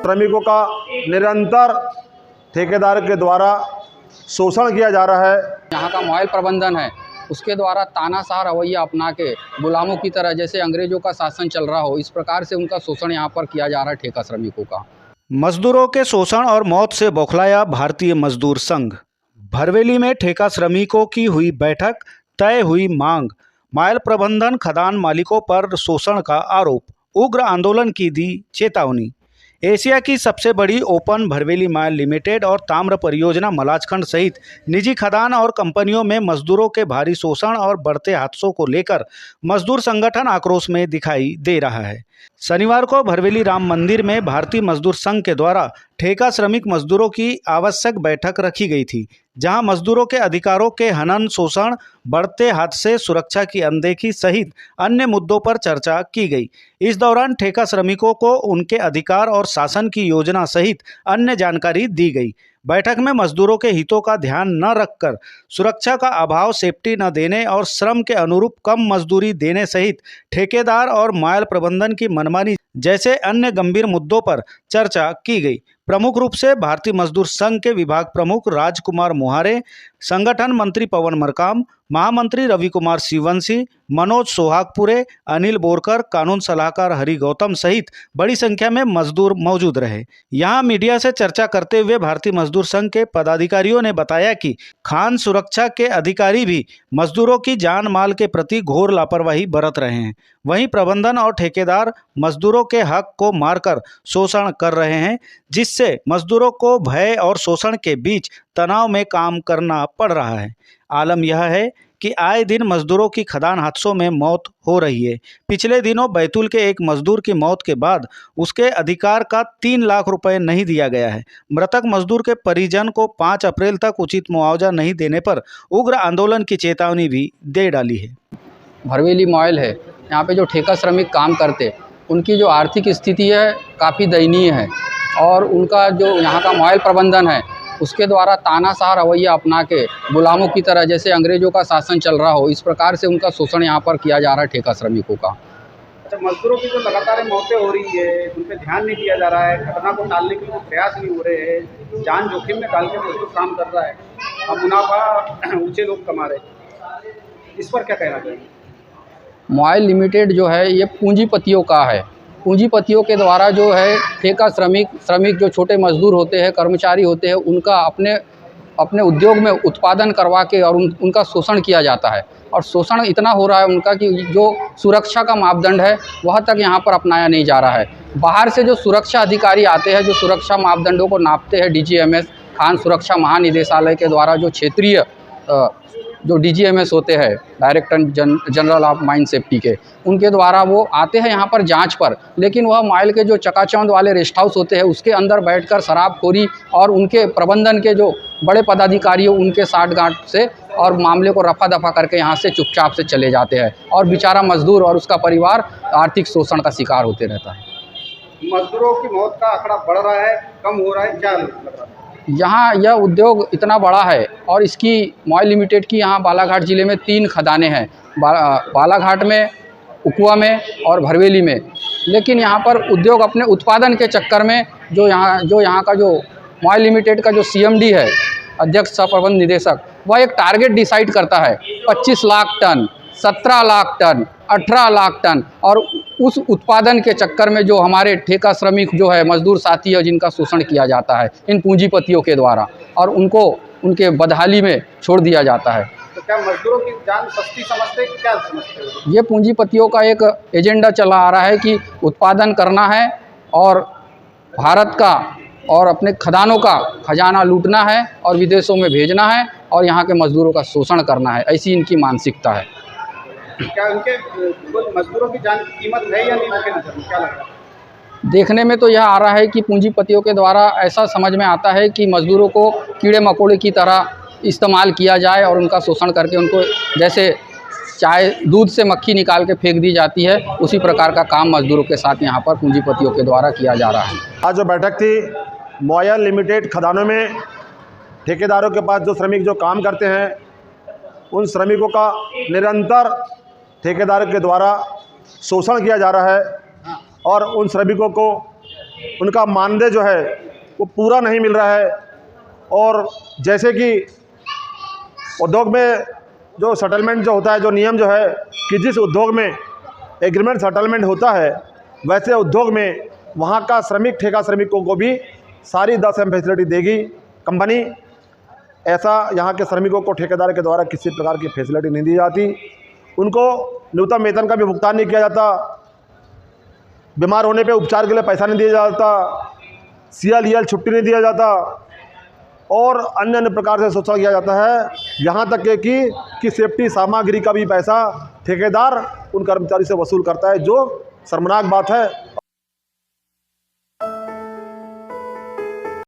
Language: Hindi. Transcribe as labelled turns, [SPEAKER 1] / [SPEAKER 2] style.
[SPEAKER 1] श्रमिकों का निरंतर ठेकेदार के द्वारा शोषण किया जा रहा है।
[SPEAKER 2] यहाँ का मोबाइल प्रबंधन है उसके द्वारा तानाशाह रवैया अपना के गुलामों की तरह, जैसे अंग्रेजों का शासन चल रहा हो, इस प्रकार से उनका शोषण यहाँ पर किया जा रहा है ठेका श्रमिकों का।
[SPEAKER 3] मजदूरों के शोषण और मौत से बौखलाया भारतीय मजदूर संघ। भरवेली में ठेका श्रमिकों की हुई बैठक, तय हुई मांग। माइल प्रबंधन खदान मालिकों पर शोषण का आरोप, उग्र आंदोलन की दी चेतावनी। एशिया की सबसे बड़ी ओपन भरवेली माइल लिमिटेड और ताम्र परियोजना मलाजखंड सहित निजी खदान और कंपनियों में मजदूरों के भारी शोषण और बढ़ते हादसों को लेकर मजदूर संगठन आक्रोश में दिखाई दे रहा है। शनिवार को भरवेली राम मंदिर में भारतीय मजदूर संघ के द्वारा ठेका श्रमिक मजदूरों की आवश्यक बैठक रखी गई थी, जहां मजदूरों के अधिकारों के हनन, शोषण, बढ़ते हादसे, सुरक्षा की अनदेखी सहित अन्य मुद्दों पर चर्चा की गई। इस दौरान ठेका श्रमिकों को उनके अधिकार और शासन की योजना सहित अन्य जानकारी दी गई। बैठक में मजदूरों के हितों का ध्यान न रखकर सुरक्षा का अभाव, सेफ्टी न देने और श्रम के अनुरूप कम मजदूरी देने सहित ठेकेदार और माइल प्रबंधन की मनमानी जैसे अन्य गंभीर मुद्दों पर चर्चा की गई। प्रमुख रूप से भारतीय मजदूर संघ के विभाग प्रमुख राजकुमार मोहारे, संगठन मंत्री पवन मरकाम, महामंत्री रवि कुमार शिववंशी, मनोज सोहागपुरे, अनिल बोरकर, कानून सलाहकार हरि गौतम सहित बड़ी संख्या में मजदूर मौजूद रहे। यहां मीडिया से चर्चा करते हुए भारतीय मजदूर संघ के पदाधिकारियों ने बताया कि खान सुरक्षा के अधिकारी भी मजदूरों की जान माल के प्रति घोर लापरवाही बरत रहे हैं। वहीं प्रबंधन और ठेकेदार मजदूरों के हक को मारकर शोषण कर रहे हैं, जिससे मजदूरों को भय और शोषण के बीच तनाव में काम करना पड़ रहा है। आलम यह है कि आए दिन मजदूरों की खदान हादसों में मौत हो रही है। पिछले दिनों बैतूल के एक मजदूर की मौत के बाद उसके अधिकार का 3 लाख रुपए नहीं दिया गया है। मृतक मजदूर के परिजन को 5 अप्रैल तक उचित मुआवजा नहीं देने पर उग्र आंदोलन की चेतावनी भी दे डाली है।
[SPEAKER 2] भरवेली मॉयल है, यहाँ पे जो ठेका श्रमिक काम करते उनकी जो आर्थिक स्थिति है काफ़ी दयनीय है और उनका जो यहाँ का मॉयल प्रबंधन है उसके द्वारा तानाशाह रवैया अपना के गुलामों की तरह, जैसे अंग्रेजों का शासन चल रहा हो, इस प्रकार से उनका शोषण यहाँ पर किया जा रहा है ठेका श्रमिकों का।
[SPEAKER 4] अच्छा, मजदूरों की जो लगातार मौतें हो रही है उन पर ध्यान नहीं दिया जा रहा है, घटना को टालने के लिए प्रयास नहीं हो रहे हैं, जान जोखिम में डाल के मजदूर काम कर रहा है और मुनाफा ऊंचे लोग कमा रहे हैं, इस पर क्या कहना चाहिए?
[SPEAKER 2] मॉयल लिमिटेड जो है ये पूंजीपतियों का है। पूंजीपतियों के द्वारा जो है ठेका श्रमिक जो छोटे मजदूर होते हैं, कर्मचारी होते हैं, उनका अपने उद्योग में उत्पादन करवा के और उनका शोषण किया जाता है। और शोषण इतना हो रहा है उनका कि जो सुरक्षा का मापदंड है वह तक यहाँ पर अपनाया नहीं जा रहा है। बाहर से जो सुरक्षा अधिकारी आते हैं, जो सुरक्षा मापदंडों को नापते हैं, DGMS खान सुरक्षा महानिदेशालय के द्वारा जो क्षेत्रीय जो DGMS होते हैं, director general of mine safety के, उनके द्वारा वो आते हैं यहाँ पर जांच पर, लेकिन वह माइल के जो चकाचौंध वाले रेस्ट हाउस होते हैं उसके अंदर बैठकर शराबखोरी और उनके प्रबंधन के जो बड़े पदाधिकारी हो उनके साठगांठ से और मामले को रफा दफा करके यहाँ से चुपचाप से चले जाते हैं और बेचारा मजदूर और उसका परिवार आर्थिक शोषण का शिकार होते रहता है।
[SPEAKER 4] मजदूरों की मौत का आंकड़ा बढ़ रहा है, कम हो रहा है, क्या लग रहा है?
[SPEAKER 2] यहाँ यह उद्योग इतना बड़ा है और इसकी मॉयल लिमिटेड की यहाँ बालाघाट ज़िले में 3 खदानें हैं, बालाघाट में, उकुआ में और भरवेली में। लेकिन यहाँ पर उद्योग अपने उत्पादन के चक्कर में जो यहाँ का जो मॉयल लिमिटेड का जो CMD है, अध्यक्ष सह प्रबंध निदेशक, वह एक टारगेट डिसाइड करता है 25 lakh ton, 17 lakh ton, 18 lakh ton, और उस उत्पादन के चक्कर में जो हमारे ठेका श्रमिक जो है मजदूर साथी है जिनका शोषण किया जाता है इन पूंजीपतियों के द्वारा और उनको उनके बदहाली में छोड़ दिया जाता है।
[SPEAKER 4] तो क्या मजदूरों की जान सस्ती समझते हैं, क्या समझते हैं?
[SPEAKER 2] ये पूंजीपतियों का एक एजेंडा चला आ रहा है कि उत्पादन करना है और भारत का और अपने खदानों का खजाना लूटना है और विदेशों में भेजना है और यहाँ के मजदूरों का शोषण करना है, ऐसी इनकी मानसिकता है।
[SPEAKER 4] क्या उनके मजदूरों की जान की कीमत है या नहीं, उनके नजर में क्या लग रहा है?
[SPEAKER 2] देखने में तो यह आ रहा है कि पूंजीपतियों के द्वारा ऐसा समझ में आता है कि मजदूरों को कीड़े मकोड़े की तरह इस्तेमाल किया जाए और उनका शोषण करके उनको जैसे चाय दूध से मक्खी निकाल के फेंक दी जाती है, उसी प्रकार का काम मजदूरों के साथ यहाँ पर पूंजीपतियों के द्वारा किया जा रहा है।
[SPEAKER 1] आज जो बैठक थी मॉयल लिमिटेड खदानों में ठेकेदारों के पास जो श्रमिक जो काम करते हैं उन श्रमिकों का निरंतर ठेकेदार के द्वारा शोषण किया जा रहा है और उन श्रमिकों को उनका मानदेय जो है वो पूरा नहीं मिल रहा है। और जैसे कि उद्योग में जो सेटलमेंट जो होता है, जो नियम जो है कि जिस उद्योग में एग्रीमेंट सेटलमेंट होता है, वैसे उद्योग में वहाँ का श्रमिक ठेका श्रमिकों को भी सारी 10M फैसिलिटी देगी कंपनी। ऐसा यहाँ के श्रमिकों को ठेकेदार के द्वारा किसी प्रकार की फैसिलिटी नहीं दी जाती। उनको न्यूनतम वेतन का भी भुगतान नहीं किया जाता, बीमार होने पे उपचार के लिए पैसा नहीं दिया जाता, CL छुट्टी नहीं दिया जाता और अन्य अन्य प्रकार से शोषण किया जाता है। यहाँ तक है कि सेफ्टी सामग्री का भी पैसा ठेकेदार उन कर्मचारी से वसूल करता है, जो शर्मनाक बात है।